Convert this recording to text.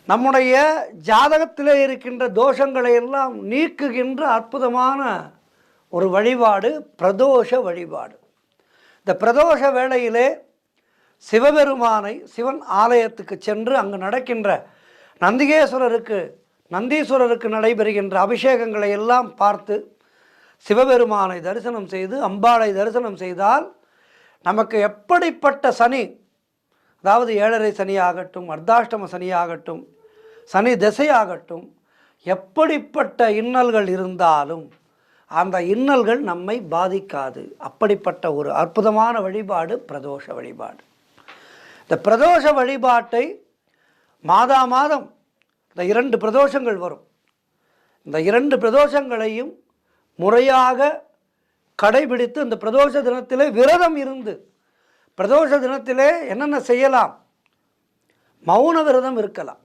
நம்முடைய ஜாதகத்தில் இருக்கின்ற தோஷங்களை எல்லாம் நீக்குகின்ற அற்புதமான ஒரு வழிபாடு பிரதோஷ வழிபாடு. இந்த பிரதோஷ வேளையிலே சிவபெருமானை சிவன் ஆலயத்துக்கு சென்று அங்கு நடக்கின்ற நந்தீஸ்வரருக்கு நடைபெறுகின்ற அபிஷேகங்களை எல்லாம் பார்த்து சிவபெருமானை தரிசனம் செய்து அம்பாளை தரிசனம் செய்தால் நமக்கு எப்படிப்பட்ட சனி, அதாவது 7.5 சனியாகட்டும், அர்த்தாஷ்டம சனியாகட்டும், சனி திசையாகட்டும், எப்படிப்பட்ட இன்னல்கள் இருந்தாலும் அந்த இன்னல்கள் நம்மை பாதிக்காது. அப்படிப்பட்ட ஒரு அற்புதமான வழிபாடு பிரதோஷ வழிபாடு. இந்த பிரதோஷ வழிபாட்டை மாதம் இந்த 2 பிரதோஷங்கள் வரும். இந்த 2 பிரதோஷங்களையும் முறையாக கடைபிடித்து இந்த பிரதோஷ தினத்திலே விரதம் இருந்து, பிரதோஷ தினத்திலே என்னென்ன செய்யலாம்? மௌன விரதம் இருக்கலாம்.